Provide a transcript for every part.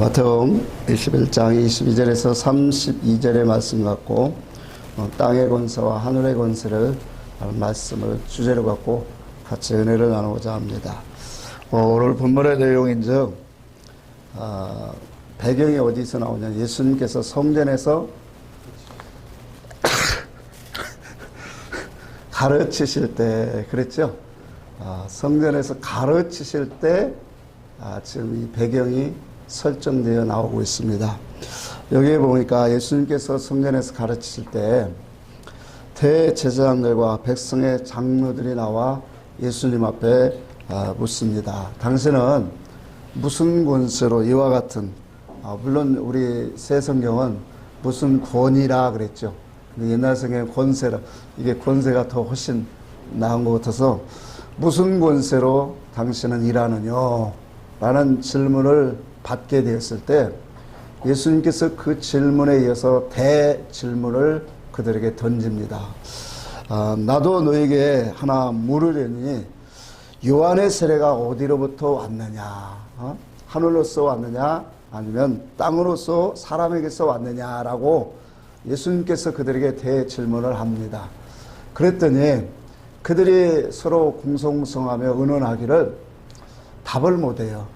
마태복음 21장 22절에서 32절의 말씀 갖고 땅의 권세와 하늘의 권세를 말씀을 주제로 갖고 같이 은혜를 나누고자 합니다. 오늘 본문의 내용인즉 배경이 어디서 나오냐, 예수님께서 성전에서 가르치실 때 그랬죠. 성전에서 가르치실 때 지금 이 배경이 설정되어 나오고 있습니다. 여기에 보니까 예수님께서 성전에서 가르치실 때 대제사장들과 백성의 장로들이 나와 예수님 앞에 묻습니다. 당신은 무슨 권세로 이와 같은, 물론 우리 새 성경은 무슨 권위라 그랬죠. 옛날 성경은 권세라, 이게 권세가 더 훨씬 나은 것 같아서 무슨 권세로 당신은 일하느냐 라는 질문을 받게 되었을 때 예수님께서 그 질문에 이어서 대질문을 그들에게 던집니다. 나도 너에게 하나 물으려니 요한의 세례가 어디로부터 왔느냐, 하늘로서 왔느냐 아니면 땅으로서 사람에게서 왔느냐라고 예수님께서 그들에게 대질문을 합니다. 그랬더니 그들이 서로 공송성하며 의논하기를 답을 못해요.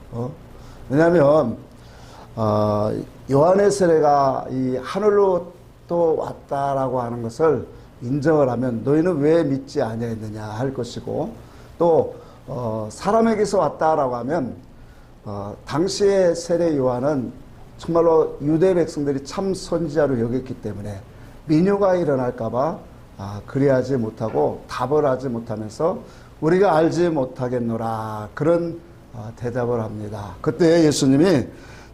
왜냐하면 요한의 세례가 이 하늘로 또 왔다라고 하는 것을 인정을 하면 너희는 왜 믿지 아니했느냐 할 것이고, 또 사람에게서 왔다라고 하면 당시의 세례 요한은 정말로 유대 백성들이 참 선지자로 여겼기 때문에 민요가 일어날까봐 그리하지 못하고 답을 하지 못하면서 우리가 알지 못하겠노라 그런 대답을 합니다. 그때 예수님이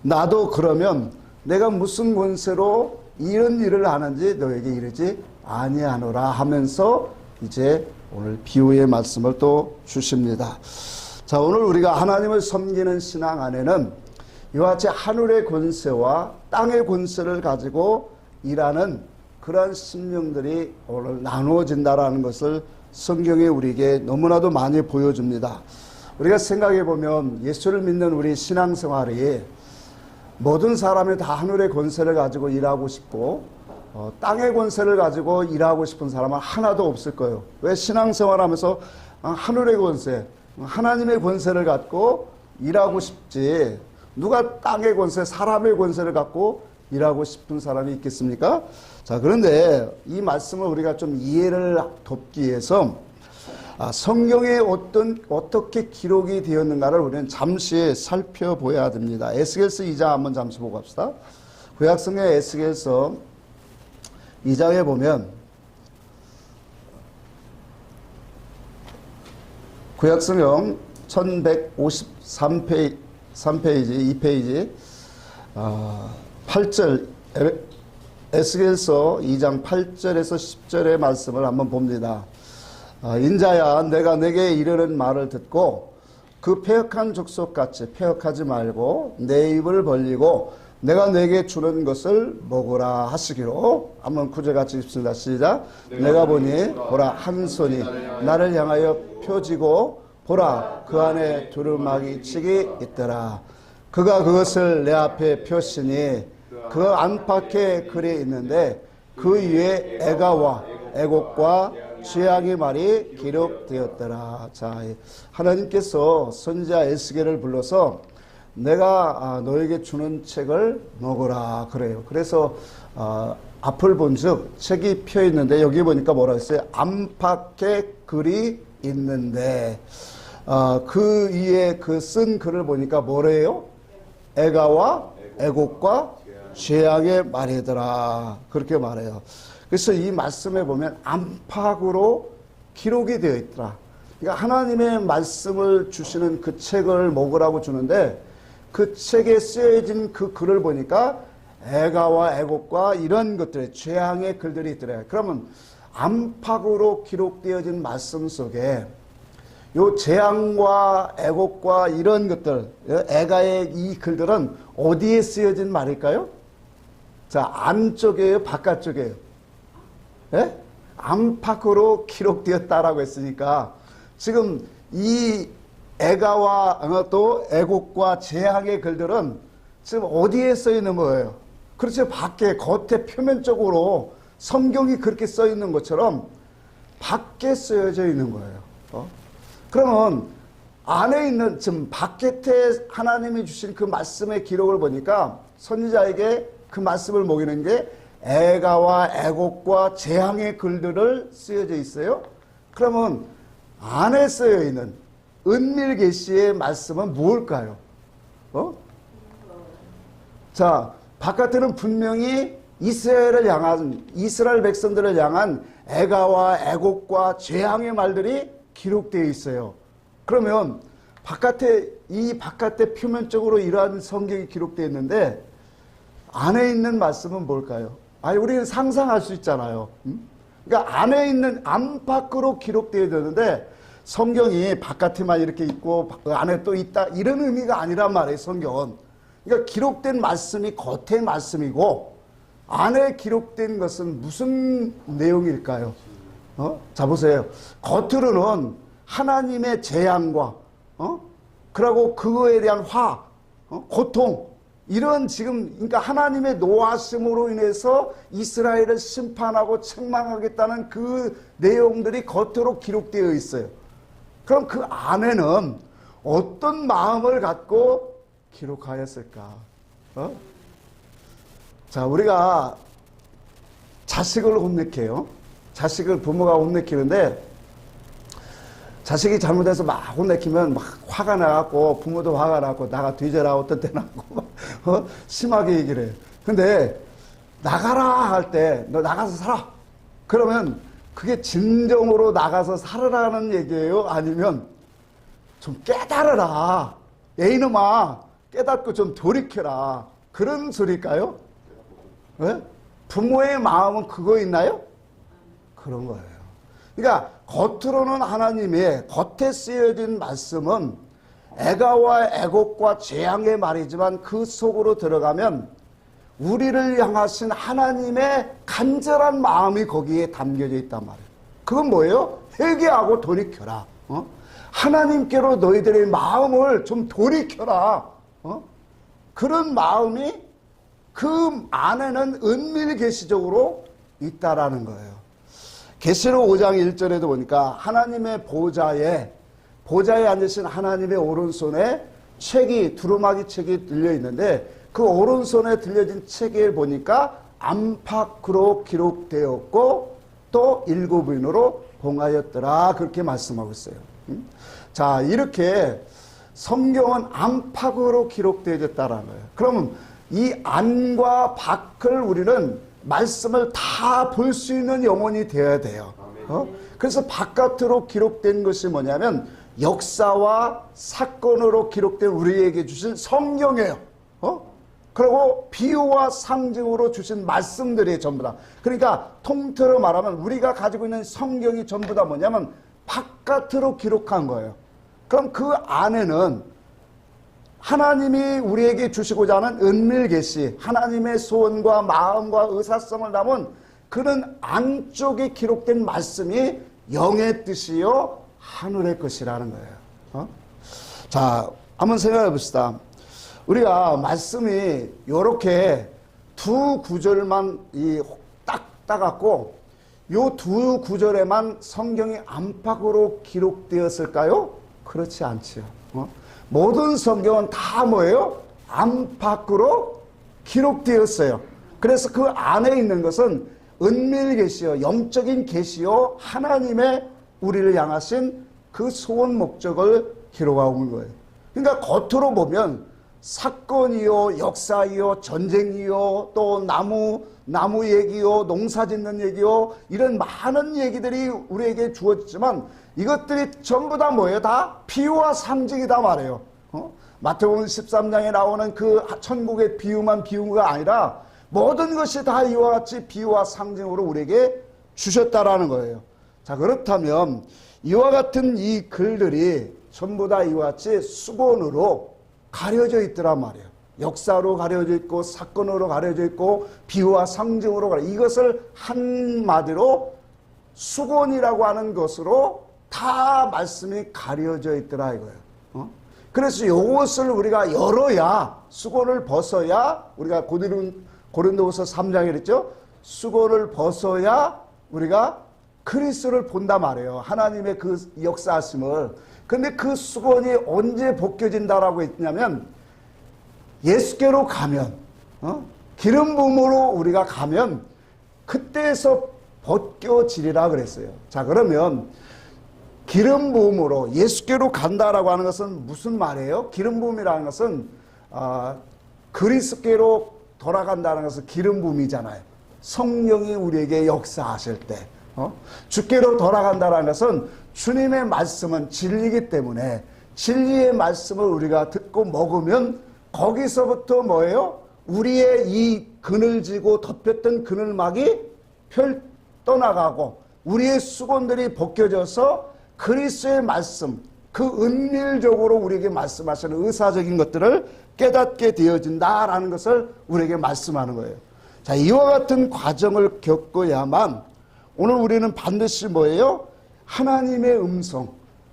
나도 그러면 내가 무슨 권세로 이런 일을 하는지 너에게 이르지 아니하노라 하면서 이제 오늘 비유의 말씀을 또 주십니다. 자, 오늘 우리가 하나님을 섬기는 신앙 안에는 이와 같이 하늘의 권세와 땅의 권세를 가지고 일하는 그러한 신명들이 오늘 나누어진다라는 것을 성경이 우리에게 너무나도 많이 보여줍니다. 우리가 생각해 보면 예수를 믿는 우리 신앙생활이 모든 사람이 다 하늘의 권세를 가지고 일하고 싶고 땅의 권세를 가지고 일하고 싶은 사람은 하나도 없을 거예요. 왜? 신앙생활하면서 하늘의 권세, 하나님의 권세를 갖고 일하고 싶지 누가 땅의 권세, 사람의 권세를 갖고 일하고 싶은 사람이 있겠습니까? 자, 그런데 이 말씀을 우리가 좀 이해를 돕기 위해서 성경에 어떻게 기록이 되었는가를 우리는 잠시 살펴봐야 됩니다. 에스겔서 2장 한번 잠시 보고 갑시다. 구약성경 에스겔서 2장에 보면 구약성경 1153페이지, 2페이지 8절 에스겔서 2장 8절에서 10절의 말씀을 한번 봅니다. 인자야, 내가 내게 이르는 말을 듣고 그 패역한 족속같이 패역하지 말고 내 입을 벌리고 내가 내게 주는 것을 먹으라 하시기로. 한번 구절같이 읽습니다. 시작. 내가 보니 보라 한 손이 나를 향하여 펴지고 보라 그 안에 두루마기 칙이 있더라. 그가 그것을 내 앞에 펴시니 그 안팎에 글이 있는데 그 위에 애가와 애곡과 죄악의 말이 기록되었더라. 자, 하나님께서 선지자 에스겔을 불러서 내가 너에게 주는 책을 먹으라 그래요. 그래서 앞을 본즉 책이 펴 있는데 여기 보니까 뭐라 했어요? 안팎에 글이 있는데 그 위에 그 쓴 글을 보니까 뭐래요? 애가와 애곡과 죄악의 말이더라 그렇게 말해요. 그래서 이 말씀에 보면 안팎으로 기록이 되어 있더라. 그러니까 하나님의 말씀을 주시는 그 책을 먹으라고 주는데 그 책에 쓰여진 그 글을 보니까 애가와 애곡과 이런 것들의 죄악의 글들이 있더라. 그러면 안팎으로 기록되어진 말씀 속에 요 재앙과 애곡과 이런 것들, 애가의 이 글들은 어디에 쓰여진 말일까요? 자, 안쪽이에요, 바깥쪽이에요? 예? 안팎으로 기록되었다라고 했으니까 지금 이 애가와 또 애곡과 재앙의 글들은 지금 어디에 써 있는 거예요? 그렇죠. 밖에, 겉에 표면적으로 성경이 그렇게 써 있는 것처럼 밖에 쓰여져 있는 거예요. 그러면 안에 있는, 지금 바깥에 하나님이 주신 그 말씀의 기록을 보니까 선지자에게 그 말씀을 먹이는 게 애가와 애곡과 재앙의 글들을 쓰여져 있어요. 그러면 안에 쓰여 있는 은밀계시의 말씀은 무엇일까요? 자, 바깥에는 분명히 이스라엘 백성들을 향한 애가와 애곡과 재앙의 말들이 기록되어 있어요. 그러면 바깥에 표면적으로 이러한 성경이 기록되어 있는데 안에 있는 말씀은 뭘까요? 우리는 상상할 수 있잖아요. 그러니까 안에 있는, 안팎으로 기록되어야 되는데 성경이 바깥에만 이렇게 있고 안에 또 있다, 이런 의미가 아니란 말이에요, 성경은. 그러니까 기록된 말씀이 겉의 말씀이고 안에 기록된 것은 무슨 내용일까요? 자, 보세요. 겉으로는 하나님의 재앙과 그리고 그거에 대한 고통, 이런 지금, 그러니까 하나님의 노하심으로 인해서 이스라엘을 심판하고 책망하겠다는 그 내용들이 겉으로 기록되어 있어요. 그럼 그 안에는 어떤 마음을 갖고 기록하였을까? 자, 우리가 자식을 혼내켜요. 자식을 부모가 혼내키는데 자식이 잘못해서 막 혼내키면 막 화가 나갖고 부모도 화가 나고 나가 뒤져라 어떤 때는 하고 심하게 얘기를 해요. 근데 나가라 할 때 너 나가서 살아. 그러면 그게 진정으로 나가서 살으라는 얘기예요? 아니면 좀 깨달아라. 이놈아 깨닫고 좀 돌이켜라. 그런 소리일까요? 네? 부모의 마음은 그거 있나요? 그런 거예요. 그러니까 겉으로는 하나님의 겉에 쓰여진 말씀은 애가와 애곡과 재앙의 말이지만 그 속으로 들어가면 우리를 향하신 하나님의 간절한 마음이 거기에 담겨져 있단 말이에요. 그건 뭐예요? 회개하고 돌이켜라. 하나님께로 너희들의 마음을 좀 돌이켜라. 그런 마음이 그 안에는 은밀계시적으로 있다라는 거예요. 계시록 5장 1절에도 보니까 하나님의 보좌에 앉으신 하나님의 오른손에 책이, 두루마기 책이 들려 있는데 그 오른손에 들려진 책을 보니까 안팎으로 기록되었고 또 7인으로 봉하였더라, 그렇게 말씀하고 있어요. 자, 이렇게 성경은 안팎으로 기록되어졌다라는 거예요. 그러면 이 안과 밖을 우리는 말씀을 다 볼 수 있는 영혼이 되어야 돼요. 그래서 바깥으로 기록된 것이 뭐냐면 역사와 사건으로 기록된 우리에게 주신 성경이에요. 그리고 비유와 상징으로 주신 말씀들이 전부 다. 그러니까 통틀어 말하면 우리가 가지고 있는 성경이 전부 다 뭐냐면 바깥으로 기록한 거예요. 그럼 그 안에는 하나님이 우리에게 주시고자 하는 은밀계시, 하나님의 소원과 마음과 의사성을 담은 그런 안쪽에 기록된 말씀이 영의 뜻이요 하늘의 것이라는 거예요. 자, 한번 생각해 봅시다. 우리가 말씀이 이렇게 두 구절만 딱 따갖고 요 두 구절에만 성경이 안팎으로 기록되었을까요? 그렇지 않지요. 모든 성경은 다 뭐예요? 안팎으로 기록되었어요. 그래서 그 안에 있는 것은 은밀계시요, 영적인 계시요, 하나님의 우리를 향하신 그 소원 목적을 기록하고 있는 거예요. 그러니까 겉으로 보면 사건이요, 역사이요, 전쟁이요, 또 나무 얘기요, 농사 짓는 얘기요, 이런 많은 얘기들이 우리에게 주어지지만 이것들이 전부 다 뭐예요? 다 비유와 상징이다 말이에요. 마태복음 13장에 나오는 그 천국의 비유만 비유가 아니라 모든 것이 다 이와 같이 비유와 상징으로 우리에게 주셨다라는 거예요. 자, 그렇다면 이와 같은 이 글들이 전부 다 이와 같이 수본으로 가려져 있더란 말이에요. 역사로 가려져 있고 사건으로 가려져 있고 비유와 상징으로 가려져 있고, 이것을 한마디로 수본이라고 하는 것으로 다 말씀이 가려져 있더라 이거예요. 그래서 이것을 우리가 열어야, 수건을 벗어야, 우리가 고린도후서 3장에 그랬죠. 수건을 벗어야 우리가 그리스도를 본다 말이에요. 하나님의 그 역사하심을. 근데 그 수건이 언제 벗겨진다라고 했냐면 예수께로 가면, 기름 부음으로 우리가 가면 그때에서 벗겨지리라 그랬어요. 자, 그러면 기름 부음으로 예수께로 간다라고 하는 것은 무슨 말이에요? 기름 부음이라는 것은 그리스도께로 돌아간다는 것은 기름 부음이잖아요. 성령이 우리에게 역사하실 때, 주께로 돌아간다는 것은 주님의 말씀은 진리이기 때문에 진리의 말씀을 우리가 듣고 먹으면 거기서부터 뭐예요? 우리의 이 그늘지고 덮였던 그늘막이 떠나가고 우리의 수건들이 벗겨져서 그리스도의 말씀, 그 은밀적으로 우리에게 말씀하시는 의사적인 것들을 깨닫게 되어진다라는 것을 우리에게 말씀하는 거예요. 자, 이와 같은 과정을 겪어야만 오늘 우리는 반드시 뭐예요? 하나님의 음성,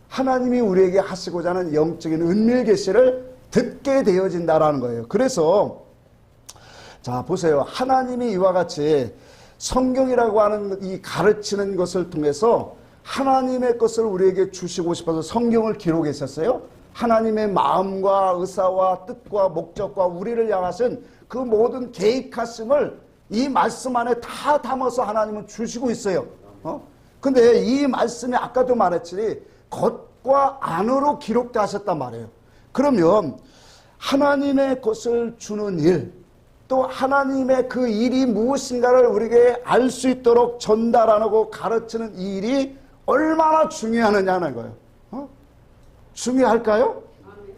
하나님이 우리에게 하시고자 하는 영적인 은밀 계시를 듣게 되어진다라는 거예요. 그래서 자, 보세요. 하나님이 이와 같이 성경이라고 하는 이 가르치는 것을 통해서 하나님의 것을 우리에게 주시고 싶어서 성경을 기록했었어요. 하나님의 마음과 의사와 뜻과 목적과 우리를 향하신 그 모든 계획하심을 이 말씀 안에 다 담아서 하나님은 주시고 있어요. 근데 이 말씀이 아까도 말했지 겉과 안으로 기록되셨단 말이에요. 그러면 하나님의 것을 주는 일, 또 하나님의 그 일이 무엇인가를 우리에게 알 수 있도록 전달하고 가르치는 이 일이 얼마나 중요하느냐는 거예요. 중요할까요?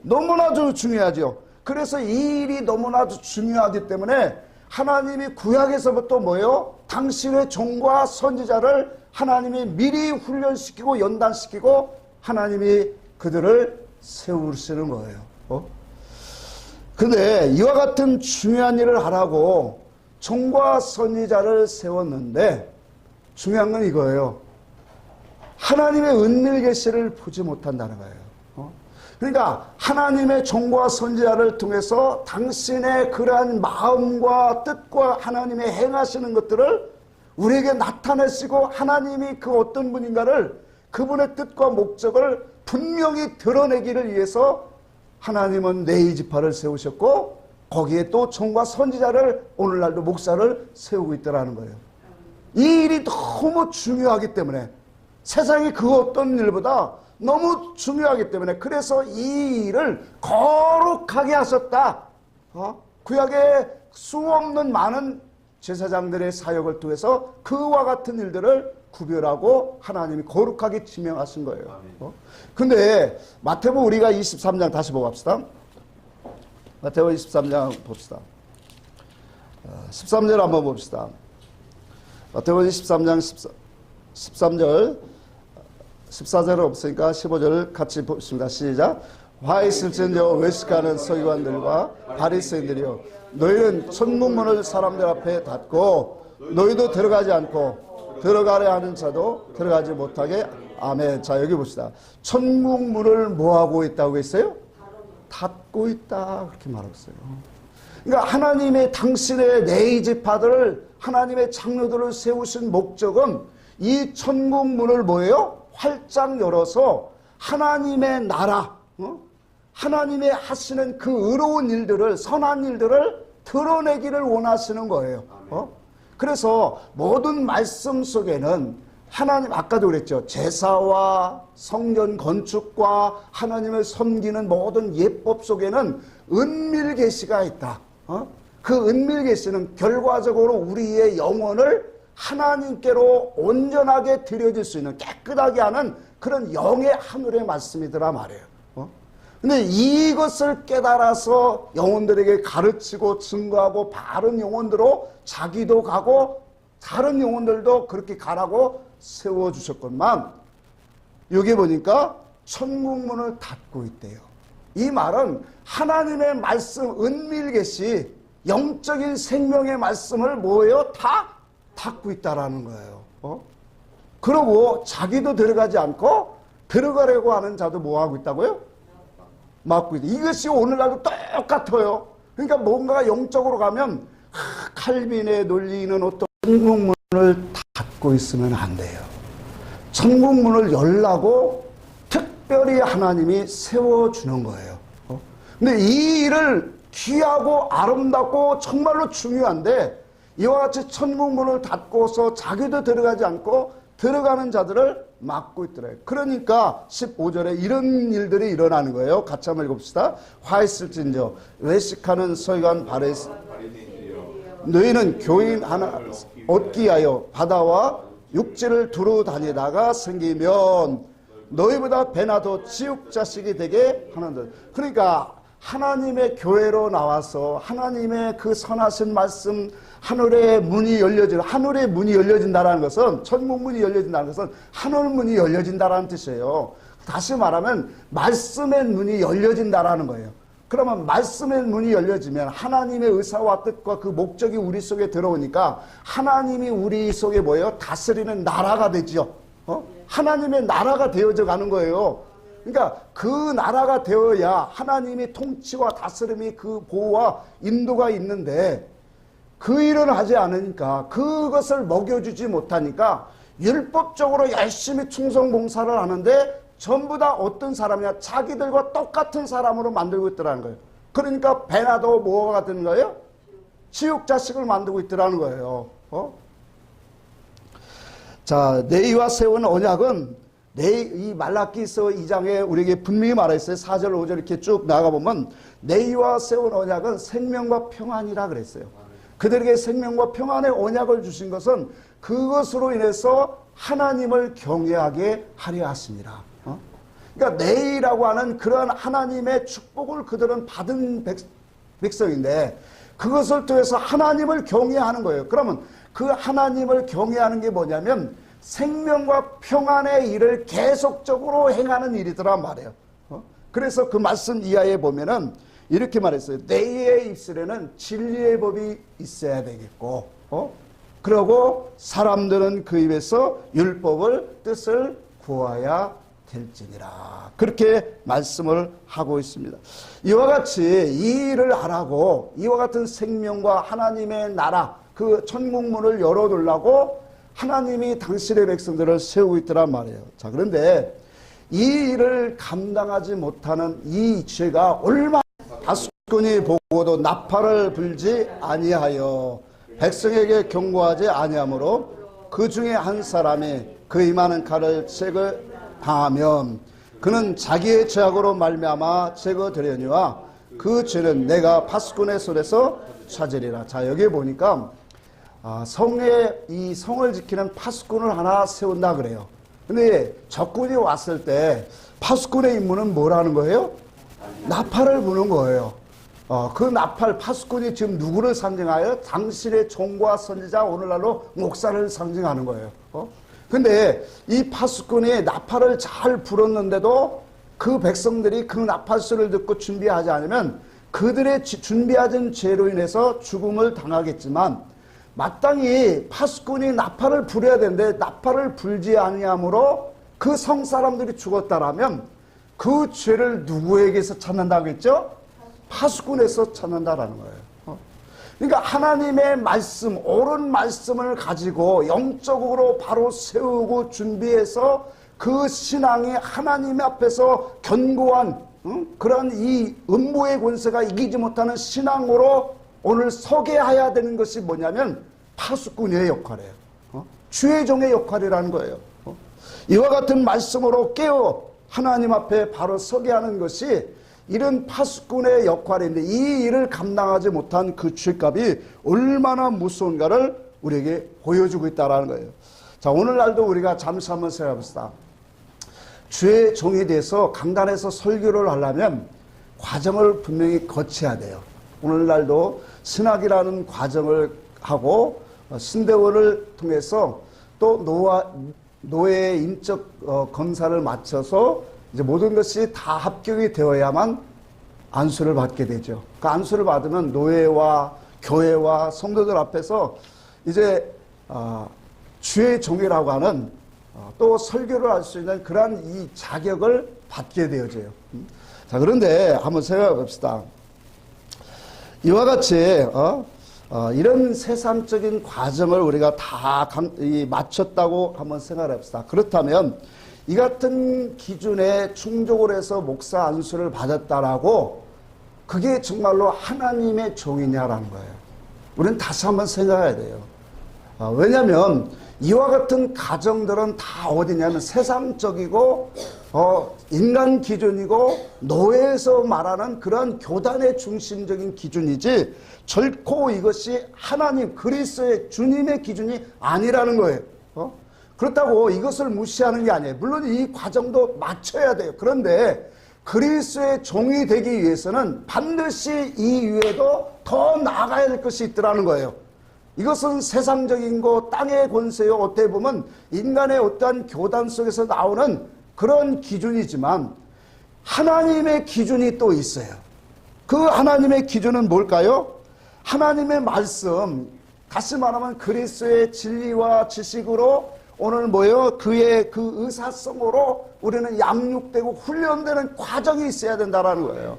너무나도 중요하죠. 그래서 이 일이 너무나도 중요하기 때문에 하나님이 구약에서부터 뭐예요? 당신의 종과 선지자를 하나님이 미리 훈련시키고 연단시키고 하나님이 그들을 세우시는 거예요. 근데 이와 같은 중요한 일을 하라고 종과 선지자를 세웠는데 중요한 건 이거예요. 하나님의 은밀 계시를 보지 못한다는 거예요. 그러니까 하나님의 종과 선지자를 통해서 당신의 그러한 마음과 뜻과 하나님의 행하시는 것들을 우리에게 나타내시고 하나님이 그 어떤 분인가를 그분의 뜻과 목적을 분명히 드러내기를 위해서 하나님은 네이 지파를 세우셨고 거기에 또 종과 선지자를 오늘날도 목사를 세우고 있더라는 거예요. 이 일이 너무 중요하기 때문에 세상이 그 어떤 일보다 너무 중요하기 때문에 그래서 이 일을 거룩하게 하셨다. 구약의 수없는 많은 제사장들의 사역을 통해서 그와 같은 일들을 구별하고 하나님이 거룩하게 지명하신 거예요. 근데 마태복음 우리가 23장 다시 보고 합시다. 마태복음 23장 봅시다. 13절 한번 봅시다. 마태복음 23장 13절 14절은 없으니까 15절 같이 보십니다. 시작. 화 있을진저 외식하는 서기관들과 바리새인들이여 너희는 천국문을 사람들 앞에 닫고 너희도 들어가지 않고 들어가려 하는 자도 들어가지 못하게. 아멘. 자, 여기 봅시다. 천국문을 뭐하고 있다고 했어요? 닫고 있다 그렇게 말하고 있어요. 그러니까 하나님의 당신의 네이 지파들을 하나님의 장로들을 세우신 목적은 이 천국문을 뭐예요? 활짝 열어서 하나님의 나라, 하나님의 하시는 그 의로운 일들을, 선한 일들을 드러내기를 원하시는 거예요. 그래서 모든 말씀 속에는 하나님, 아까도 그랬죠. 제사와 성전 건축과 하나님을 섬기는 모든 예법 속에는 은밀 계시가 있다. 그 은밀 계시는 결과적으로 우리의 영혼을 하나님께로 온전하게 드려질 수 있는, 깨끗하게 하는 그런 영의 하늘의 말씀이더라 말이에요. 근데 이것을 깨달아서 영혼들에게 가르치고 증거하고 바른 영혼들로 자기도 가고 다른 영혼들도 그렇게 가라고 세워주셨건만 여기 보니까 천국문을 닫고 있대요. 이 말은 하나님의 말씀, 은밀 계시, 영적인 생명의 말씀을 뭐예요? 다 닫고 있다라는 거예요. 그러고 자기도 들어가지 않고 들어가려고 하는 자도 뭐 하고 있다고요? 맡고 있다. 이것이 오늘날도 똑같아요. 그러니까 뭔가 영적으로 가면 칼빈의 논리는 어떤 천국문을 닫고 있으면 안 돼요. 천국문을 열라고 특별히 하나님이 세워주는 거예요. 근데 이 일을 귀하고 아름답고 정말로 중요한데 이와 같이 천국문을 닫고서 자기도 들어가지 않고 들어가는 자들을 막고 있더래요. 그러니까 15절에 이런 일들이 일어나는 거예요. 같이 한번 읽읍시다. 화 있을진저 외식하는 서기관 바리새인 너희는 교인 하나 얻기 위하여 바다와 육지를 두루 다니다가 생기면 너희보다 배나 더 지옥 자식이 되게 하는다. 그러니까 하나님의 교회로 나와서 하나님의 그 선하신 말씀 하늘의 문이 열려진다는 것은 천국 문이 열려진다는 것은 하늘 문이 열려진다는 뜻이에요. 다시 말하면 말씀의 문이 열려진다는 거예요. 그러면 말씀의 문이 열려지면 하나님의 의사와 뜻과 그 목적이 우리 속에 들어오니까 하나님이 우리 속에 뭐예요? 다스리는 나라가 되죠. 하나님의 나라가 되어져 가는 거예요. 그러니까 그 나라가 되어야 하나님이 통치와 다스림이 그 보호와 인도가 있는데 그 일을 하지 않으니까 그것을 먹여주지 못하니까 율법적으로 열심히 충성봉사를 하는데 전부 다 어떤 사람이냐 자기들과 똑같은 사람으로 만들고 있더라는 거예요. 그러니까 배나도 뭐가 되는 거예요? 지옥 자식을 만들고 있더라는 거예요. 자, 네이와 세운 언약은 이 말라기서 2장에 우리에게 분명히 말했어요. 4절 5절 이렇게 쭉 나가보면 네이와 세운 언약은 생명과 평안이라 그랬어요. 그들에게 생명과 평안의 언약을 주신 것은 그것으로 인해서 하나님을 경외하게 하려 하십니다. 그러니까 네이라고 하는 그런 하나님의 축복을 그들은 받은 백성인데 그것을 통해서 하나님을 경외하는 거예요. 그러면 그 하나님을 경외하는 게 뭐냐면 생명과 평안의 일을 계속적으로 행하는 일이더란 말이에요. 그래서 그 말씀 이하에 보면은 이렇게 말했어요. 네이의 입술에는 진리의 법이 있어야 되겠고, 그러고 사람들은 그 입에서 율법을 뜻을 구하야 될지니라. 그렇게 말씀을 하고 있습니다. 이와 같이 이 일을 하라고 이와 같은 생명과 하나님의 나라, 그 천국문을 열어두려고 하나님이 당신의 백성들을 세우고 있더란 말이에요. 자, 그런데 이 일을 감당하지 못하는 이 죄가 얼마나 다수꾼이 보고도 나팔을 불지 아니하여 백성에게 경고하지 아니하므로 그 중에 한 사람이 그 임하는 칼을 제거당하면 그는 자기의 죄악으로 말미암아 제거되려니와 그 죄는 내가 파수꾼의 손에서 찾으리라. 자, 여기 보니까 이 성을 지키는 파수꾼을 하나 세운다 그래요. 근데 적군이 왔을 때 파수꾼의 임무는 뭐라는 거예요? 나팔을 부는 거예요. 그 나팔 파수꾼이 지금 누구를 상징하여? 당신의 종과 선지자, 오늘날로 목사를 상징하는 거예요. 근데 이 파수꾼이 나팔을 잘 불었는데도 그 백성들이 그 나팔 소리를 듣고 준비하지 않으면 그들의 준비하던 죄로 인해서 죽음을 당하겠지만 마땅히 파수꾼이 나팔을 불어야 되는데 나팔을 불지 아니함으로 그 성 사람들이 죽었다라면 그 죄를 누구에게서 찾는다고 했죠? 파수꾼에서 찾는다라는 거예요. 그러니까 하나님의 말씀, 옳은 말씀을 가지고 영적으로 바로 세우고 준비해서 그 신앙이 하나님 앞에서 견고한 그런 이 음부의 권세가 이기지 못하는 신앙으로 오늘 서게 해야 되는 것이 뭐냐면 파수꾼의 역할이에요. 주의 종의 역할이라는 거예요. 이와 같은 말씀으로 깨어 하나님 앞에 바로 서게 하는 것이 이런 파수꾼의 역할인데 이 일을 감당하지 못한 그 죄값이 얼마나 무서운가를 우리에게 보여주고 있다는 거예요. 자, 오늘날도 우리가 잠시 한번 생각해봅시다. 주의 종에 대해서 강단에서 설교를 하려면 과정을 분명히 거쳐야 돼요. 오늘날도 신학이라는 과정을 하고 신대원을 통해서 또 노예의 인적 검사를 마쳐서 이제 모든 것이 다 합격이 되어야만 안수를 받게 되죠. 그 안수를 받으면 노예와 교회와 성도들 앞에서 이제 주의 종이라고 하는 또 설교를 할 수 있는 그러한 이 자격을 받게 되어져요. 자, 그런데 한번 생각해 봅시다. 이와 같이 이런 세상적인 과정을 우리가 다 마쳤다고 한번 생각해 봅시다. 그렇다면 이 같은 기준에 충족을 해서 목사 안수를 받았다라고 그게 정말로 하나님의 종이냐라는 거예요. 우리는 다시 한번 생각해야 돼요. 왜냐하면 이와 같은 가정들은 다 어디냐면 세상적이고 인간 기준이고 노예에서 말하는 그런 교단의 중심적인 기준이지 결코 이것이 하나님 그리스도의 주님의 기준이 아니라는 거예요. 그렇다고 이것을 무시하는 게 아니에요. 물론 이 과정도 맞춰야 돼요. 그런데 그리스도의 종이 되기 위해서는 반드시 이 위에도 더 나아가야 될 것이 있더라는 거예요. 이것은 세상적인 거 땅의 권세요. 어떻게 보면 인간의 어떠한 교단 속에서 나오는 그런 기준이지만 하나님의 기준이 또 있어요. 그 하나님의 기준은 뭘까요? 하나님의 말씀, 다시 말하면 그리스도의 진리와 지식으로 오늘 뭐예요? 그의 그 의사성으로 우리는 양육되고 훈련되는 과정이 있어야 된다는 거예요.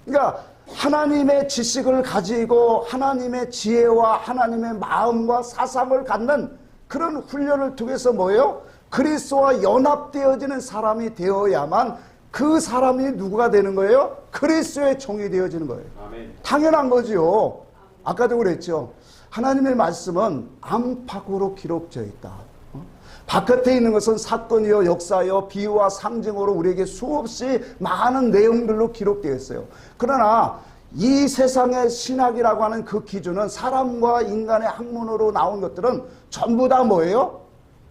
그러니까 하나님의 지식을 가지고 하나님의 지혜와 하나님의 마음과 사상을 갖는 그런 훈련을 통해서 뭐예요? 그리스도와 연합되어지는 사람이 되어야만 그 사람이 누구가 되는 거예요? 그리스도의 종이 되어지는 거예요. 아멘. 당연한 거지요. 아까도 그랬죠. 하나님의 말씀은 안팎으로 기록되어 있다. 바깥에 있는 것은 사건이요 역사요 비유와 상징으로 우리에게 수없이 많은 내용들로 기록되어 있어요. 그러나 이 세상의 신학이라고 하는 그 기준은 사람과 인간의 학문으로 나온 것들은 전부 다 뭐예요?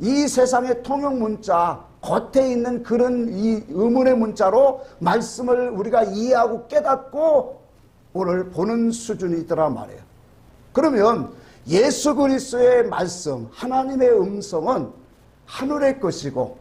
이 세상의 통용 문자, 겉에 있는 그런 이 의문의 문자로 말씀을 우리가 이해하고 깨닫고 오늘 보는 수준이더란 말이에요. 그러면 예수 그리스도의 말씀, 하나님의 음성은 하늘의 것이고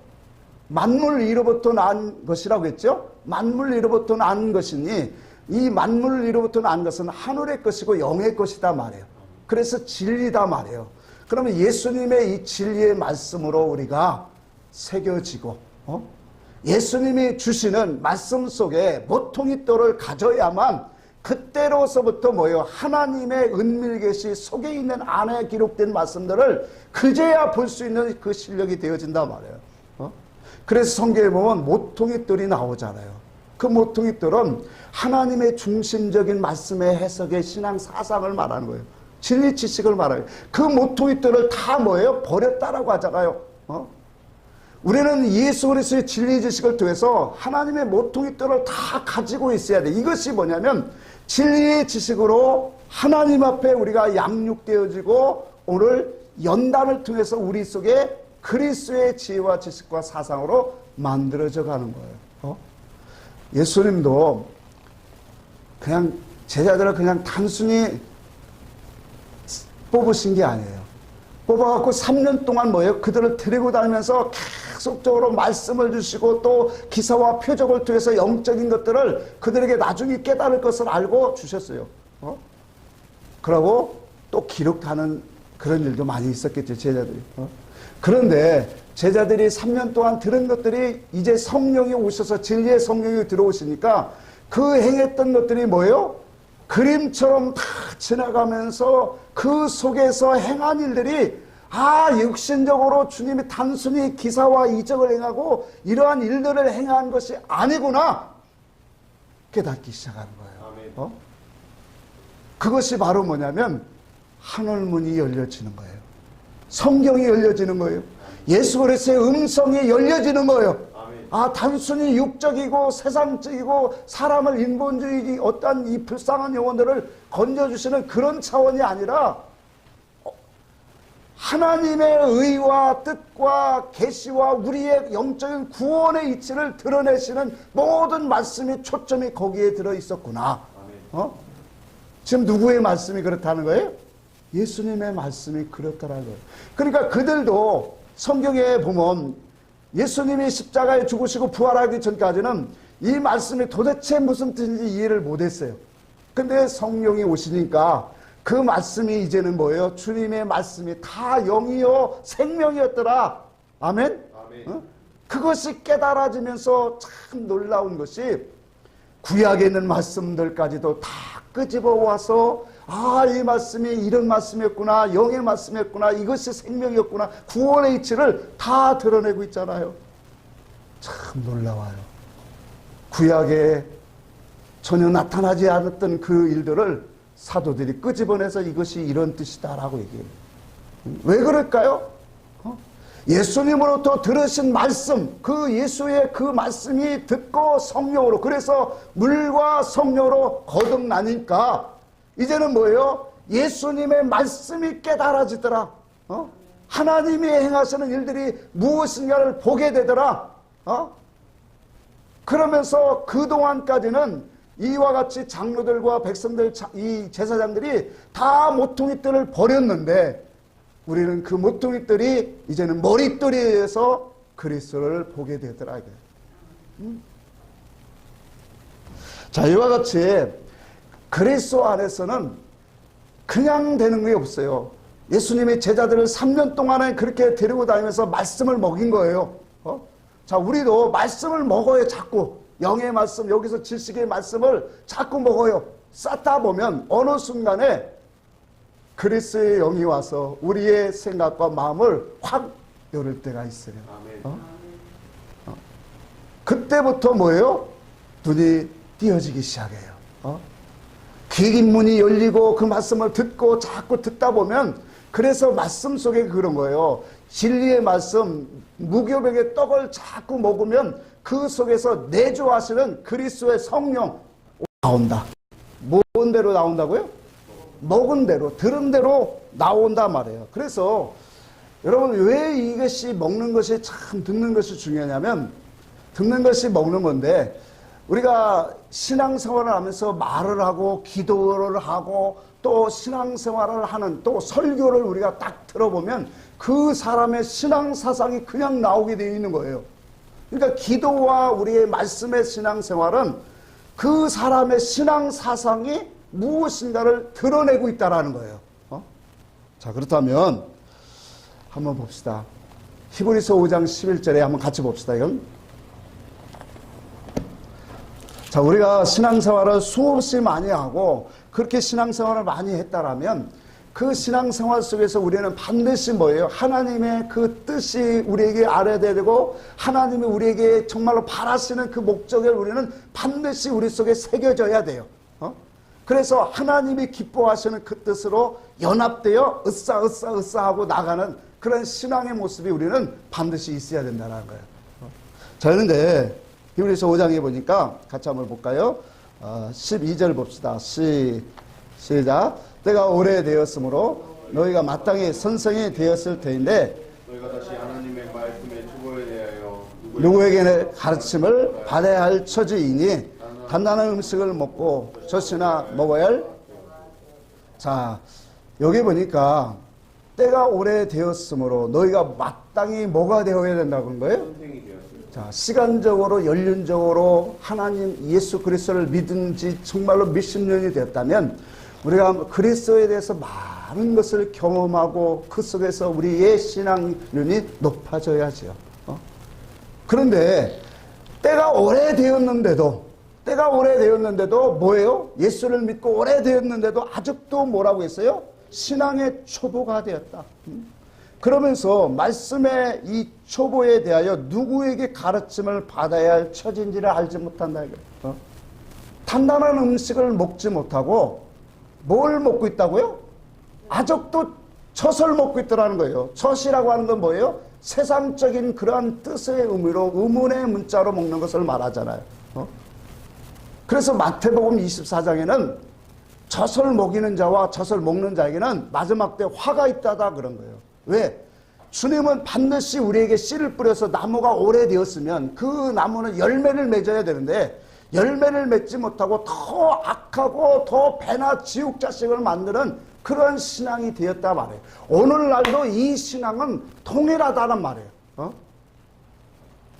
만물 위로부터 난 것이라고 했죠? 만물 위로부터 난 것이니 이 만물 위로부터 난 것은 하늘의 것이고 영의 것이다 말이에요. 그래서 진리다 말이에요. 그러면 예수님의 이 진리의 말씀으로 우리가 새겨지고 예수님이 주시는 말씀 속에 모퉁이돌을 가져야만 그때로서부터 뭐예요? 하나님의 은밀계시 속에 있는 안에 기록된 말씀들을 그제야 볼 수 있는 그 실력이 되어진단 말이에요. 그래서 성경에 보면 모퉁이돌이 나오잖아요. 그 모퉁이돌은 하나님의 중심적인 말씀의 해석의 신앙 사상을 말하는 거예요. 진리 지식을 말해요. 그 모퉁이돌을 다 뭐예요? 버렸다라고 하잖아요. 우리는 예수 그리스도의 진리 지식을 통해서 하나님의 모퉁이돌을 다 가지고 있어야 돼. 이것이 뭐냐면 진리의 지식으로 하나님 앞에 우리가 양육되어지고 오늘 연단을 통해서 우리 속에 그리스도의 지혜와 지식과 사상으로 만들어져 가는 거예요. 예수님도 그냥 제자들을 그냥 단순히 뽑으신 게 아니에요. 뽑아갖고 3년 동안 뭐예요? 그들을 데리고 다니면서 계속적으로 말씀을 주시고 또 기사와 표적을 통해서 영적인 것들을 그들에게 나중에 깨달을 것을 알고 주셨어요. 그러고 또 기록하는 그런 일도 많이 있었겠죠, 제자들이. 그런데 제자들이 3년 동안 들은 것들이 이제 성령이 오셔서 진리의 성령이 들어오시니까 그 행했던 것들이 뭐예요? 그림처럼 다 지나가면서 그 속에서 행한 일들이 육신적으로 주님이 단순히 기사와 이적을 행하고 이러한 일들을 행한 것이 아니구나 깨닫기 시작하는 거예요. 그것이 바로 뭐냐면 하늘문이 열려지는 거예요. 성경이 열려지는 거예요. 예수 그리스도의 음성이 열려지는 거예요. 단순히 육적이고 세상적이고 사람을 인본주의 어떤 이 불쌍한 영혼들을 건져주시는 그런 차원이 아니라 하나님의 의와 뜻과 계시와 우리의 영적인 구원의 이치를 드러내시는 모든 말씀이 초점이 거기에 들어있었구나. 지금 누구의 말씀이 그렇다는 거예요? 예수님의 말씀이 그렇다는 거예요. 그러니까 그들도 성경에 보면 예수님이 십자가에 죽으시고 부활하기 전까지는 이 말씀이 도대체 무슨 뜻인지 이해를 못했어요. 근데 성령이 오시니까 그 말씀이 이제는 뭐예요? 주님의 말씀이 다 영이요 생명이었더라. 아멘? 그것이 깨달아지면서 참 놀라운 것이 구약에 있는 말씀들까지도 다 끄집어 와서 이 말씀이 이런 말씀이었구나, 영의 말씀이었구나, 이것이 생명이었구나, 구원의 이치를 다 드러내고 있잖아요. 참 놀라워요. 구약에 전혀 나타나지 않았던 그 일들을 사도들이 끄집어내서 이것이 이런 뜻이다라고 얘기해요. 왜 그럴까요? 예수님으로부터 들으신 말씀, 그 예수의 그 말씀이 듣고 성령으로, 그래서 물과 성령으로 거듭나니까 이제는 뭐예요? 예수님의 말씀이 깨달아지더라. 하나님이 행하시는 일들이 무엇인가를 보게 되더라. 그러면서 그동안까지는 이와 같이 장로들과 백성들, 이 제사장들이 다 모퉁이들을 버렸는데 우리는 그 모퉁이들이 이제는 머릿돌에 의해서 그리스도를 보게 되더라. 자, 이와 같이 그리스도 안에서는 그냥 되는 게 없어요. 예수님이 제자들을 3년 동안에 그렇게 데리고 다니면서 말씀을 먹인 거예요. 자, 우리도 말씀을 먹어요. 자꾸 영의 말씀, 여기서 지식의 말씀을 자꾸 먹어요. 쌓다 보면 어느 순간에 그리스도의 영이 와서 우리의 생각과 마음을 확 열을 때가 있어요. 그때부터 뭐예요? 눈이 띄어지기 시작해요. 귀 문이 열리고 그 말씀을 듣고 자꾸 듣다 보면, 그래서 말씀 속에 그런 거예요. 진리의 말씀, 무교병의 떡을 자꾸 먹으면 그 속에서 내주하시는 그리스도의 성령 나온다. 뭔 대로 나온다고요? 먹은 대로, 들은 대로 나온다 말이에요. 그래서 여러분, 왜 이것이 먹는 것이 참 듣는 것이 중요하냐면, 듣는 것이 먹는 건데, 우리가 신앙생활을 하면서 말을 하고 기도를 하고 또 신앙생활을 하는 또 설교를 우리가 딱 들어보면 그 사람의 신앙사상이 그냥 나오게 되어 있는 거예요. 그러니까 기도와 우리의 말씀의 신앙생활은 그 사람의 신앙사상이 무엇인가를 드러내고 있다는 거예요. 자, 그렇다면 한번 봅시다. 히브리서 5장 11절에 한번 같이 봅시다. 이건. 자, 우리가 신앙생활을 수없이 많이 하고 그렇게 신앙생활을 많이 했다라면 그 신앙생활 속에서 우리는 반드시 뭐예요? 하나님의 그 뜻이 우리에게 알아야 되고 하나님이 우리에게 정말로 바라시는 그 목적을 우리는 반드시 우리 속에 새겨져야 돼요. 그래서 하나님이 기뻐하시는 그 뜻으로 연합되어 으쌰 하고 나가는 그런 신앙의 모습이 우리는 반드시 있어야 된다는 거예요. 자, 그런데 히브리서 5장에 보니까 같이 한번 볼까요? 12절 봅시다. 시작. 때가 오래되었으므로 너희가 마땅히 선생이 되었을 터인데 너희가 다시 하나님의 말씀의 초보에 대하여 누구에게 가르침을 받아야 할 처지이니 단단한 음식을 먹고 젖이나 먹어야 할. 자, 여기 보니까 때가 오래되었으므로 너희가 마땅히 뭐가 되어야 된다고 하는 거예요? 선생이 되었어요. 자, 시간적으로 연륜적으로 하나님 예수 그리스도를 믿은 지 정말로 몇십 년이 되었다면 우리가 그리스도에 대해서 많은 것을 경험하고 그 속에서 우리의 신앙륜이 높아져야죠. 그런데 때가 오래되었는데도 뭐예요? 예수를 믿고 오래되었는데도 아직도 뭐라고 했어요? 신앙의 초보가 되었다. 그러면서 말씀의 이 초보에 대하여 누구에게 가르침을 받아야 할 처지인지를 알지 못한다. 단단한 음식을 먹지 못하고 뭘 먹고 있다고요? 아직도 젖을 먹고 있더라는 거예요. 젖이라고 하는 건 뭐예요? 세상적인 그러한 뜻의 의미로 의문의 문자로 먹는 것을 말하잖아요. 그래서 마태복음 24장에는 젖을 먹이는 자와 젖을 먹는 자에게는 마지막 때 화가 있다다 그런 거예요. 왜? 주님은 반드시 우리에게 씨를 뿌려서 나무가 오래되었으면 그 나무는 열매를 맺어야 되는데 열매를 맺지 못하고 더 악하고 더 배나 지옥 자식을 만드는 그런 신앙이 되었다 말이에요. 오늘날도 이 신앙은 통일하다는 말이에요.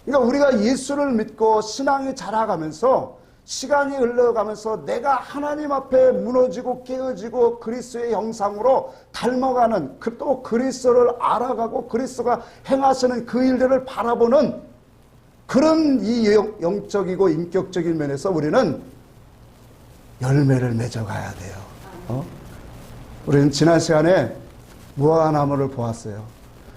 그러니까 우리가 예수를 믿고 신앙이 자라가면서 시간이 흘러가면서 내가 하나님 앞에 무너지고 깨어지고 그리스도의 형상으로 닮아가는 또 그리스도를 알아가고 그리스도가 행하시는 그 일들을 바라보는 그런 이 영적이고 인격적인 면에서 우리는 열매를 맺어가야 돼요. 우리는 지난 시간에 무화과나무를 보았어요.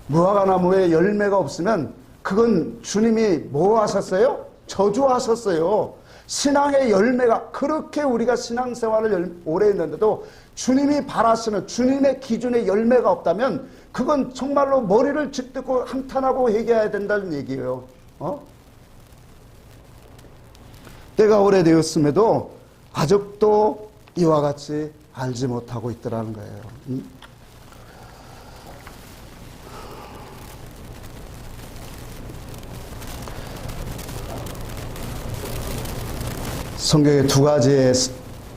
무화과나무에 열매가 없으면 그건 주님이 뭐 하셨어요? 저주하셨어요. 신앙의 열매가, 그렇게 우리가 신앙생활을 오래 했는데도 주님이 바라시는 주님의 기준의 열매가 없다면 그건 정말로 머리를 쥐뜯고 한탄하고 회개해야 된다는 얘기예요. 때가 오래되었음에도 아직도 이와 같이 알지 못하고 있더라는 거예요. 성경의 두 가지의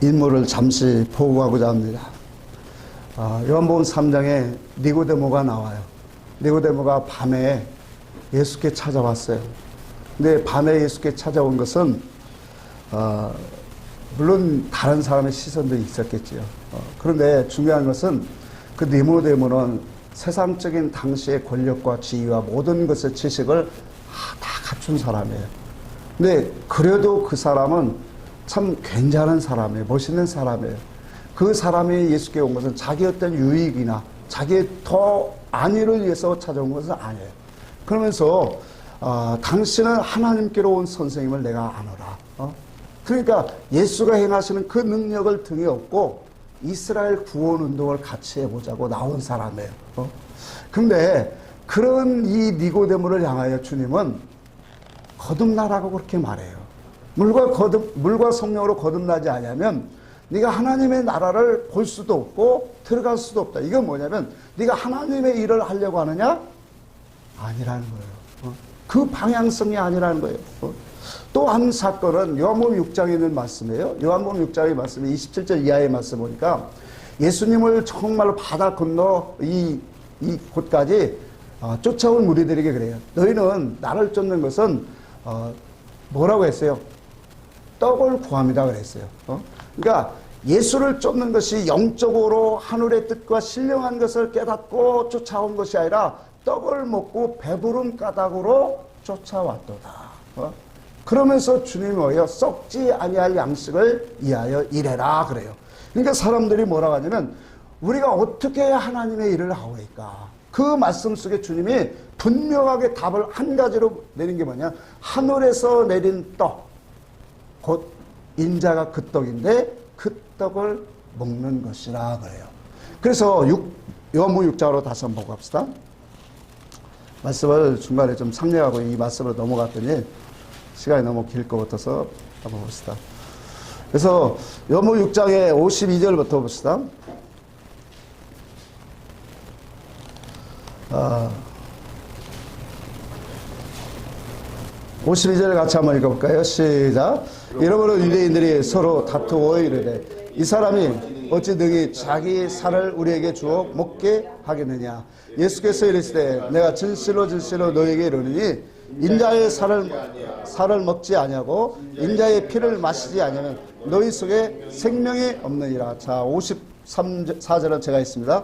인물을 잠시 보고하고자 합니다. 요한복음 3장에 니고데모가 나와요. 니고데모가 밤에 예수께 찾아왔어요. 근데 밤에 예수께 찾아온 것은 물론 다른 사람의 시선도 있었겠지요. 그런데 중요한 것은 그 니고데모는 세상적인 당시의 권력과 지위와 모든 것의 지식을 다 갖춘 사람이에요. 근데 그래도 그 사람은 참 괜찮은 사람이에요. 멋있는 사람이에요. 그 사람이 예수께 온 것은 자기 어떤 유익이나 자기의 더 안위를 위해서 찾아온 것은 아니에요. 그러면서 당신은 하나님께로 온 선생님을 내가 아노라. 그러니까 예수가 행하시는 그 능력을 등에 업고 이스라엘 구원 운동을 같이 해보자고 나온 사람이에요. 근데 그런 이 니고데모를 향하여 주님은 거듭나라고 그렇게 말해요. 물과 성령으로 거듭나지 않으면 네가 하나님의 나라를 볼 수도 없고 들어갈 수도 없다. 이건 뭐냐면 네가 하나님의 일을 하려고 하느냐? 아니라는 거예요. 그 방향성이 아니라는 거예요. 또 한 사건은 요한복음 6장에 있는 말씀이에요. 요한복음 6장의 말씀이 27절 이하의 말씀 보니까 예수님을 정말로 바다 건너 이 곳까지 쫓아온 무리들에게 그래요. 너희는 나를 쫓는 것은 뭐라고 했어요? 떡을 구합니다 그랬어요. 그러니까 예수를 쫓는 것이 영적으로 하늘의 뜻과 신령한 것을 깨닫고 쫓아온 것이 아니라 떡을 먹고 배부른 까닭으로 쫓아왔도다. 그러면서 주님이 뭐예요? 썩지 아니할 양식을 이하여 일해라 그래요. 그러니까 사람들이 뭐라고 하냐면 우리가 어떻게 해야 하나님의 일을 하오이까? 그 말씀 속에 주님이 분명하게 답을 한 가지로 내린 게 뭐냐? 하늘에서 내린 떡, 곧 인자가 그 떡인데 그 떡을 먹는 것이라 그래요. 그래서 요한복음 6장으로 다시 한번 보고 갑시다. 말씀을 중간에 좀 상례하고 이 말씀으로 넘어갔더니 시간이 너무 길 것 같아서 한번 봅시다. 그래서 요한복음 6장의 52절부터 봅시다. 52절 같이 한번 읽어볼까요? 시작. 이러므로 유대인들이 서로 다투어 이르되 이 사람이 어찌 능히 자기 살을 우리에게 주어 먹게 하겠느냐. 예수께서 이르시되 내가 진실로 진실로 너에게 이르노니 인자의 살을 먹지 아니하고 인자의 피를 마시지 아니하면 너희 속에 생명이 없느니라. 자, 53절은 제가 있습니다.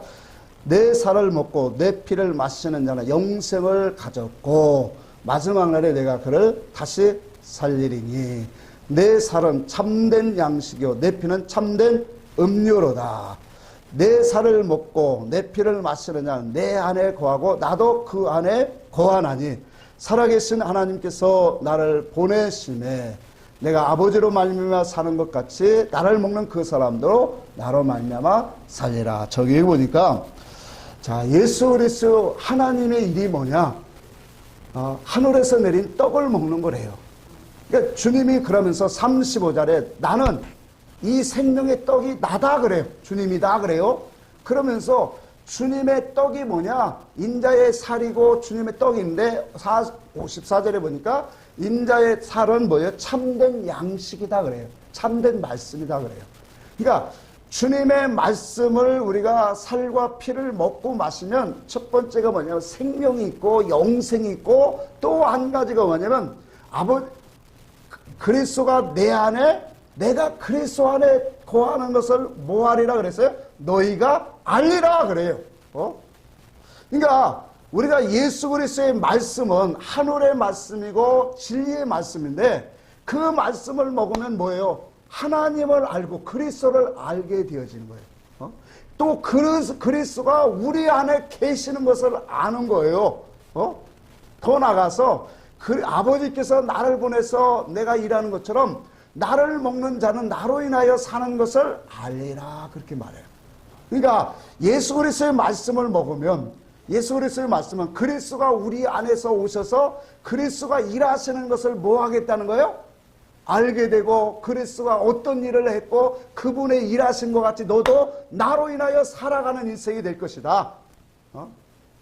내 살을 먹고 내 피를 마시는 자는 영생을 가졌고 마지막 날에 내가 그를 다시 살리리니 내 살은 참된 양식이요 내 피는 참된 음료로다. 내 살을 먹고 내 피를 마시는 자는 내 안에 거하고 나도 그 안에 거하나니 살아계신 하나님께서 나를 보내심에 내가 아버지로 말미암아 사는 것 같이 나를 먹는 그 사람도 나로 말미암아 살리라. 저기 보니까 자, 예수 그리스도 하나님의 일이 뭐냐? 하늘에서 내린 떡을 먹는 거래요. 그러니까 주님이 그러면서 35절에 나는 이 생명의 떡이 나다 그래요. 주님이다 그래요. 그러면서 주님의 떡이 뭐냐? 인자의 살이고 주님의 떡인데 54절에 보니까 인자의 살은 뭐예요? 참된 양식이다 그래요. 참된 말씀이다 그래요. 그러니까 주님의 말씀을 우리가 살과 피를 먹고 마시면 첫 번째가 뭐냐면 생명이 있고 영생이 있고 또 한 가지가 뭐냐면 그리스도가 내 안에 내가 그리스도 안에 거하는 것을 뭐하리라 그랬어요? 너희가 알리라 그래요. 그러니까 우리가 예수 그리스도의 말씀은 하늘의 말씀이고 진리의 말씀인데 그 말씀을 먹으면 뭐예요? 하나님을 알고 그리스도를 알게 되어지는 거예요. 또 그리스도가 우리 안에 계시는 것을 아는 거예요. 더 나가서 아버지께서 나를 보내서 내가 일하는 것처럼 나를 먹는 자는 나로 인하여 사는 것을 알리라, 그렇게 말해요. 그러니까 예수 그리스도의 말씀을 먹으면, 예수 그리스도의 말씀은 그리스도가 우리 안에서 오셔서 그리스도가 일하시는 것을 뭐 하겠다는 거예요? 알게 되고, 그리스도가 어떤 일을 했고 그분의 일하신 것 같이 너도 나로 인하여 살아가는 인생이 될 것이다.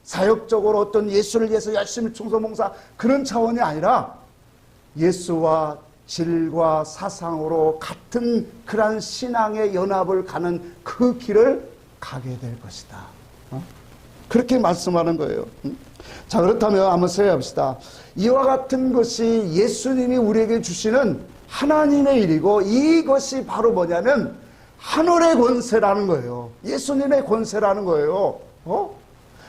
사역적으로 어떤 예수를 위해서 열심히 충성봉사 그런 차원이 아니라 예수와 질과 사상으로 같은 그러한 신앙의 연합을 가는 그 길을 가게 될 것이다. 그렇게 말씀하는 거예요. 자, 그렇다면 한번 생각해봅시다. 이와 같은 것이 예수님이 우리에게 주시는 하나님의 일이고, 이것이 바로 뭐냐면 하늘의 권세라는 거예요. 예수님의 권세라는 거예요.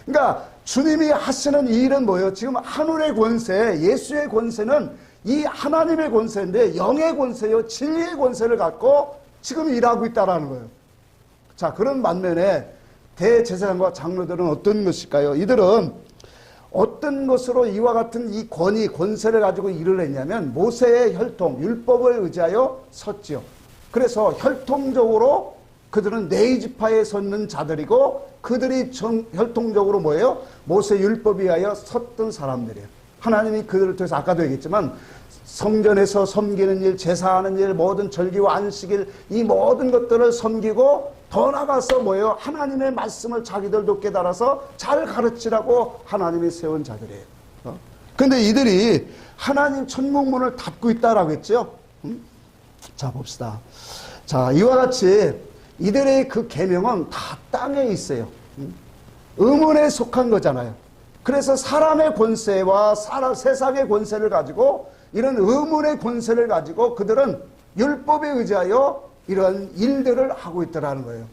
그러니까 주님이 하시는 이 일은 뭐예요? 지금 하늘의 권세, 예수의 권세는 이 하나님의 권세인데 영의 권세요, 진리의 권세를 갖고 지금 일하고 있다는 거예요. 자, 그런 반면에 대제사장과 장로들은 어떤 것일까요? 이들은 어떤 것으로 이와 같은 이 권세를 가지고 일을 했냐면 모세의 혈통, 율법을 의지하여 섰지요. 그래서 혈통적으로 그들은 네 지파에 섰는 자들이고, 그들이 혈통적으로 뭐예요? 모세 율법에 의하여 섰던 사람들이에요. 하나님이 그들을 통해서 아까도 얘기했지만 성전에서 섬기는 일, 제사하는 일, 모든 절기와 안식일, 이 모든 것들을 섬기고, 더 나가서 뭐예요? 하나님의 말씀을 자기들도 깨달아서 잘 가르치라고 하나님이 세운 자들이에요. 근데 이들이 하나님 천국문을 닫고 있다라고 했죠. 자, 봅시다. 자, 이와 같이 이들의 그 계명은 다 땅에 있어요. 의문에 속한 거잖아요. 그래서 사람의 권세와 세상의 권세를 가지고, 이런 의문의 권세를 가지고 그들은 율법에 의지하여 이런 일들을 하고 있더라는 거예요.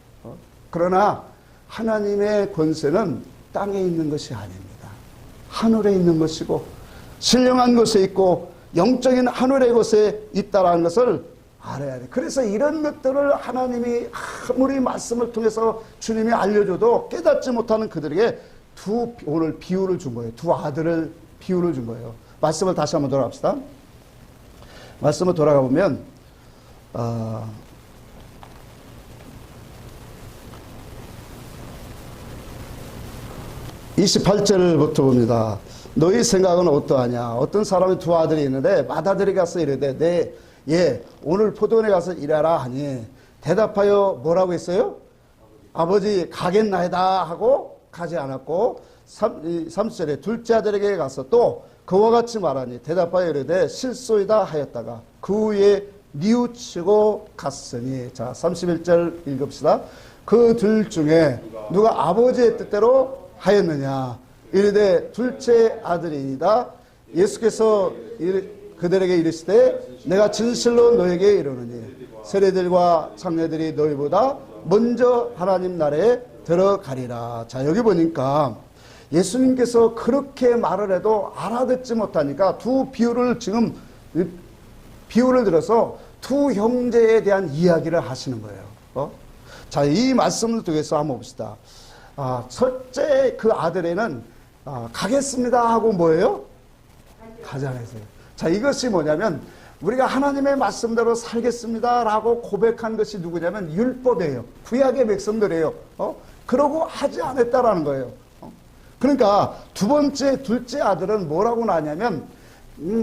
그러나 하나님의 권세는 땅에 있는 것이 아닙니다. 하늘에 있는 것이고, 신령한 곳에 있고 영적인 하늘의 곳에 있다는 것을 알아야 돼. 그래서 이런 것들을 하나님이 아무리 말씀을 통해서 주님이 알려줘도 깨닫지 못하는 그들에게 오늘 비유를 준 거예요. 두 아들을 비유를 준 거예요. 말씀을 다시 한번 돌아갑시다. 말씀을 돌아가 보면 28절부터 봅니다. 너희 생각은 어떠하냐? 어떤 사람이 두 아들이 있는데 맏아들이 가서 이르되 오늘 포도원에 가서 일하라 하니 대답하여 뭐라고 했어요? 아버지 가겠나이다 하고 가지 않았고, 30절에 둘째 아들에게 가서 또 그와 같이 말하니 대답하여 이르되 실소이다 하였다가 그 후에 뉘우치고 갔으니. 자, 31절 읽읍시다. 그 둘 중에 누가 아버지의 뜻대로 하였느냐? 이르되 둘째 아들이니이다. 예수께서 그들에게 이르시되 내가 진실로 너에게 이르노니 세례들과 장례들이 너희보다 먼저 하나님 나라에 들어가리라. 자, 여기 보니까 예수님께서 그렇게 말을 해도 알아듣지 못하니까 두 비유를 들어서 두 형제에 대한 이야기를 하시는 거예요. 자, 이 말씀을 통해서 한번 봅시다. 첫째 그 아들에는 가겠습니다 하고 뭐예요? 가지 않았어요. 자, 이것이 뭐냐면 우리가 하나님의 말씀대로 살겠습니다 라고 고백한 것이 누구냐면 율법이에요. 구약의 백성들이에요. 그러고 하지 않았다라는 거예요. 그러니까 둘째 아들은 뭐라고 나냐면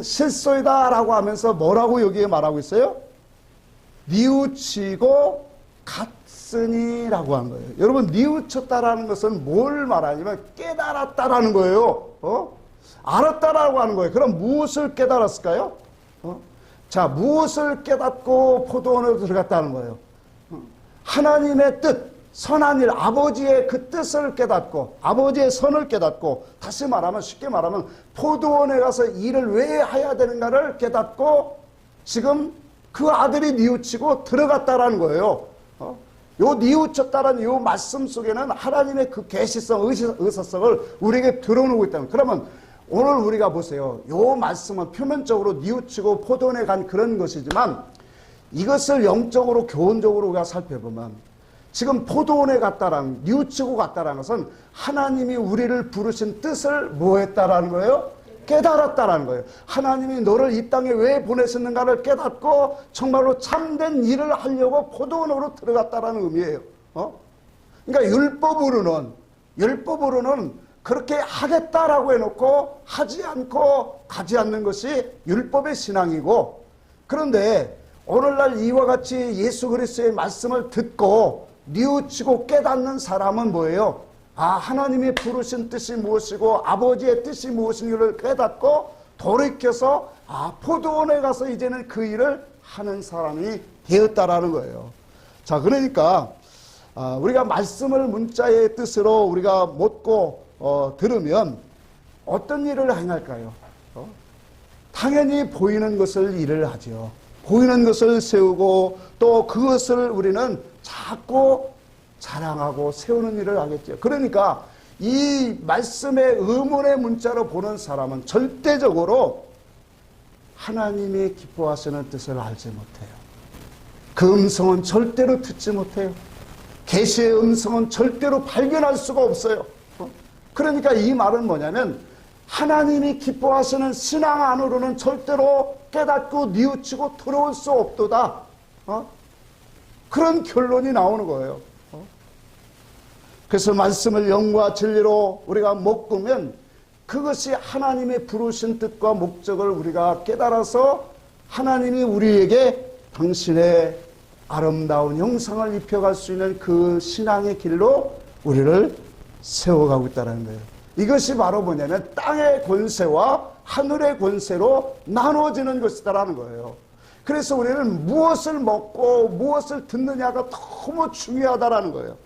실소이다 라고 하면서 뭐라고 여기에 말하고 있어요? 뉘우치고 갔으니 라고 하는 거예요. 여러분, 뉘우쳤다라는 것은 뭘 말하냐면 깨달았다라는 거예요. 알았다라고 하는 거예요. 그럼 무엇을 깨달았을까요? 자, 무엇을 깨닫고 포도원으로 들어갔다는 거예요? 하나님의 뜻, 선한 일, 아버지의 그 뜻을 깨닫고, 아버지의 선을 깨닫고, 다시 말하면, 쉽게 말하면 포도원에 가서 일을 왜 해야 되는가를 깨닫고 지금 그 아들이 뉘우치고 들어갔다라는 거예요. 요 뉘우쳤다라는 요 말씀 속에는 하나님의 그 계시성, 의사성을 우리에게 드러내고 있다는. 그러면 오늘 우리가 보세요. 요 말씀은 표면적으로 뉘우치고 포도원에 간 그런 것이지만 이것을 영적으로 교훈적으로 우리가 살펴보면 지금 포도원에 갔다라는, 뉘우치고 갔다라는 것은 하나님이 우리를 부르신 뜻을 뭐 했다라는 거예요? 깨달았다라는 거예요. 하나님이 너를 이 땅에 왜 보내셨는가를 깨닫고 정말로 참된 일을 하려고 포도원으로 들어갔다라는 의미예요. 그러니까 율법으로는 그렇게 하겠다라고 해놓고 하지 않고 가지 않는 것이 율법의 신앙이고, 그런데 오늘날 이와 같이 예수 그리스도의 말씀을 듣고 뉘우치고 깨닫는 사람은 뭐예요? 하나님이 부르신 뜻이 무엇이고 아버지의 뜻이 무엇인지를 깨닫고 돌이켜서 포도원에 가서 이제는 그 일을 하는 사람이 되었다라는 거예요. 자, 그러니까 우리가 말씀을 문자의 뜻으로 우리가 묻고 들으면 어떤 일을 행할까요? 당연히 보이는 것을 일을 하죠. 보이는 것을 세우고 또 그것을 우리는 자꾸 자랑하고 세우는 일을 하겠죠. 그러니까 이 말씀의 의문의 문자로 보는 사람은 절대적으로 하나님이 기뻐하시는 뜻을 알지 못해요. 그 음성은 절대로 듣지 못해요. 계시의 음성은 절대로 발견할 수가 없어요. 그러니까 이 말은 뭐냐면 하나님이 기뻐하시는 신앙 안으로는 절대로 깨닫고 뉘우치고 들어올 수 없도다. 그런 결론이 나오는 거예요. 그래서 말씀을 영과 진리로 우리가 먹으면 그것이 하나님의 부르신 뜻과 목적을 우리가 깨달아서 하나님이 우리에게 당신의 아름다운 형상을 입혀갈 수 있는 그 신앙의 길로 우리를 세워가고 있다는 거예요. 이것이 바로 뭐냐면 땅의 권세와 하늘의 권세로 나눠지는 것이다라는 거예요. 그래서 우리는 무엇을 먹고 무엇을 듣느냐가 너무 중요하다라는 거예요.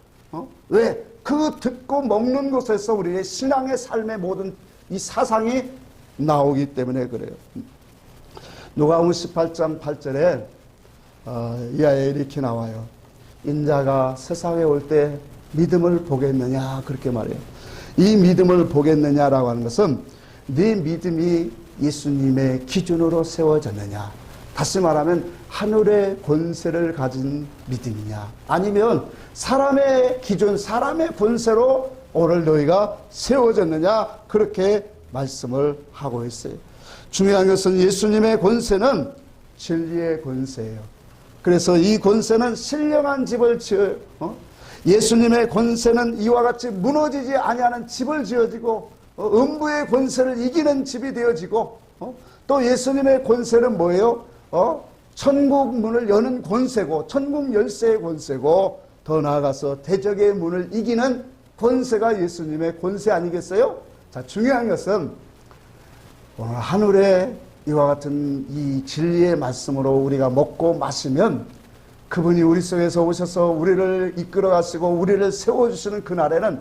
왜? 그 듣고 먹는 것에서 우리의 신앙의 삶의 모든 이 사상이 나오기 때문에 그래요. 누가복음 18장 8절에 이하에 이렇게 나와요. 인자가 세상에 올 때 믿음을 보겠느냐, 그렇게 말해요. 이 믿음을 보겠느냐라고 하는 것은 네 믿음이 예수님의 기준으로 세워졌느냐, 다시 말하면 하늘의 권세를 가진 믿음이냐, 아니면 사람의 기준, 사람의 권세로 오늘 너희가 세워졌느냐, 그렇게 말씀을 하고 있어요. 중요한 것은 예수님의 권세는 진리의 권세예요. 그래서 이 권세는 신령한 집을 지어요. 예수님의 권세는 이와 같이 무너지지 아니하는 집을 지어지고 음부의 권세를 이기는 집이 되어지고 또 예수님의 권세는 뭐예요? 천국 문을 여는 권세고 천국 열쇠의 권세고 더 나아가서 대적의 문을 이기는 권세가 예수님의 권세 아니겠어요? 자, 중요한 것은 오늘 하늘에 이와 같은 이 진리의 말씀으로 우리가 먹고 마시면 그분이 우리 속에서 오셔서 우리를 이끌어 가시고 우리를 세워주시는 그날에는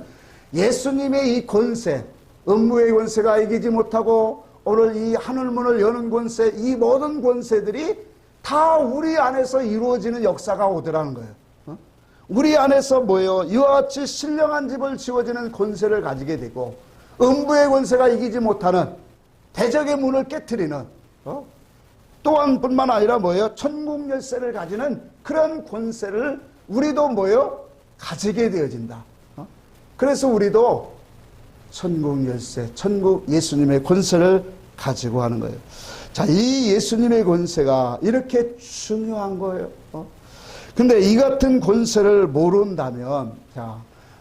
예수님의 이 권세, 음부의 권세가 이기지 못하고 오늘 이 하늘문을 여는 권세, 이 모든 권세들이 다 우리 안에서 이루어지는 역사가 오더라는 거예요. 우리 안에서 뭐예요? 이와 같이 신령한 집을 지어지는 권세를 가지게 되고 음부의 권세가 이기지 못하는 대적의 문을 깨트리는 또한 뿐만 아니라 뭐예요? 천국 열쇠를 가지는 그런 권세를 우리도 뭐예요? 가지게 되어진다. 그래서 우리도 천국 열쇠, 천국 예수님의 권세를 가지고 하는 거예요. 자, 이 예수님의 권세가 이렇게 중요한 거예요. 근데 이 같은 권세를 모른다면, 자,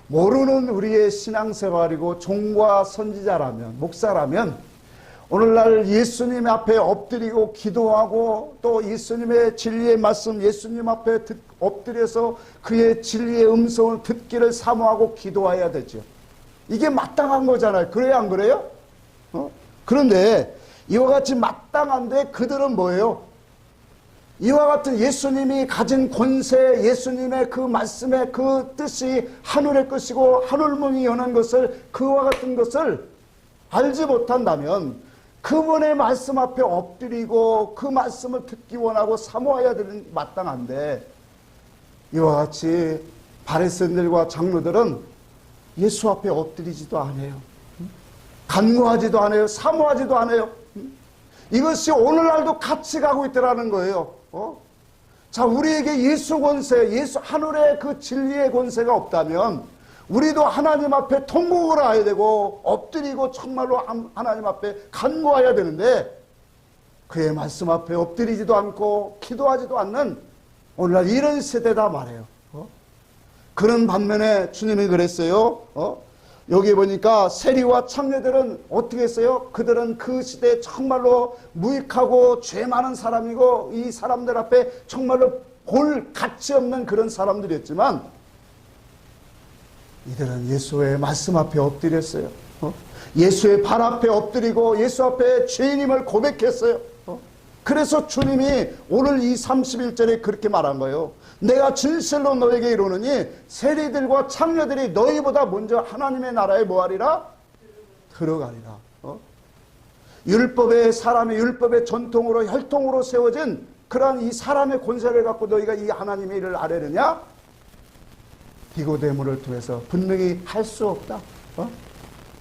모르는 우리의 신앙생활이고 종과 선지자라면, 목사라면 오늘날 예수님 앞에 엎드리고 기도하고 또 예수님의 진리의 말씀 예수님 앞에 엎드려서 그의 진리의 음성을 듣기를 사모하고 기도해야 되죠. 이게 마땅한 거잖아요. 그래야 안 그래요? 그런데 이와 같이 마땅한데 그들은 뭐예요? 이와 같은 예수님이 가진 권세, 예수님의 그 말씀의 그 뜻이 하늘의 것이고 하늘문이 여는 것을, 그와 같은 것을 알지 못한다면 그분의 말씀 앞에 엎드리고 그 말씀을 듣기 원하고 사모해야 되는 마땅한데, 이와 같이 바리새인들과 장로들은 예수 앞에 엎드리지도 않아요. 간구하지도 않아요. 사모하지도 않아요. 이것이 오늘날도 같이 가고 있더라는 거예요. 자, 우리에게 예수 권세, 예수 하늘의 그 진리의 권세가 없다면 우리도 하나님 앞에 통곡을 해야 되고 엎드리고 정말로 하나님 앞에 간구해야 되는데 그의 말씀 앞에 엎드리지도 않고 기도하지도 않는 오늘날 이런 세대다 말해요. 그런 반면에 주님이 그랬어요. 여기 보니까 세리와 창녀들은 어떻게 했어요? 그들은 그 시대에 정말로 무익하고 죄 많은 사람이고 이 사람들 앞에 정말로 볼 가치 없는 그런 사람들이었지만 이들은 예수의 말씀 앞에 엎드렸어요. 예수의 발 앞에 엎드리고 예수 앞에 죄인임을 고백했어요. 그래서 주님이 오늘 이 31절에 그렇게 말한 거예요. 내가 진실로 너에게 이르노니 세리들과 창녀들이 너희보다 먼저 하나님의 나라에 뭐하리라? 들어가리라. 율법의 사람의 율법의 전통으로 혈통으로 세워진 그러한 이 사람의 권세를 갖고 너희가 이 하나님의 일을 아뢰느냐? 디고데모를 통해서 분명히 할 수 없다.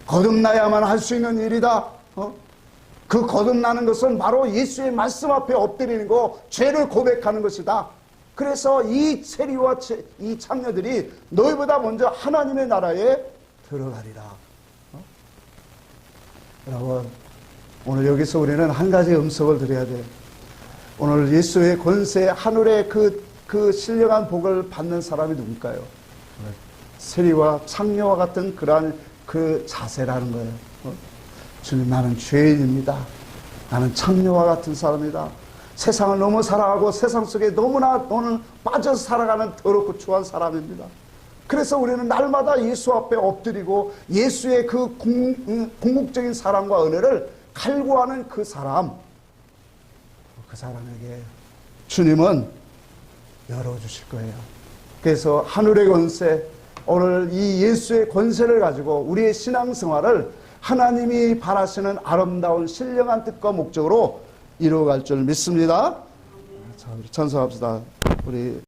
거듭나야만 할 수 있는 일이다. 그 거듭나는 것은 바로 예수의 말씀 앞에 엎드리는 거, 죄를 고백하는 것이다. 그래서 이 세리와 이 창녀들이 너희보다 먼저 하나님의 나라에 들어가리라. 여러분, 오늘 여기서 우리는 한 가지 음성을 드려야 돼요. 오늘 예수의 권세, 하늘의 그 신령한 복을 받는 사람이 누굴까요? 세리와 창녀와 같은 그러한 그 자세라는 거예요. 주님, 나는 죄인입니다. 나는 창녀와 같은 사람이다. 세상을 너무 사랑하고 세상 속에 너무나 오늘 빠져서 살아가는 더럽고 추한 사람입니다. 그래서 우리는 날마다 예수 앞에 엎드리고 예수의 그 궁극적인 사랑과 은혜를 갈구하는 그 사람에게 주님은 열어주실 거예요. 그래서 하늘의 권세, 오늘 이 예수의 권세를 가지고 우리의 신앙생활을 하나님이 바라시는 아름다운 신령한 뜻과 목적으로 이루어갈 줄 믿습니다. 자, 우리 찬송합시다. 우리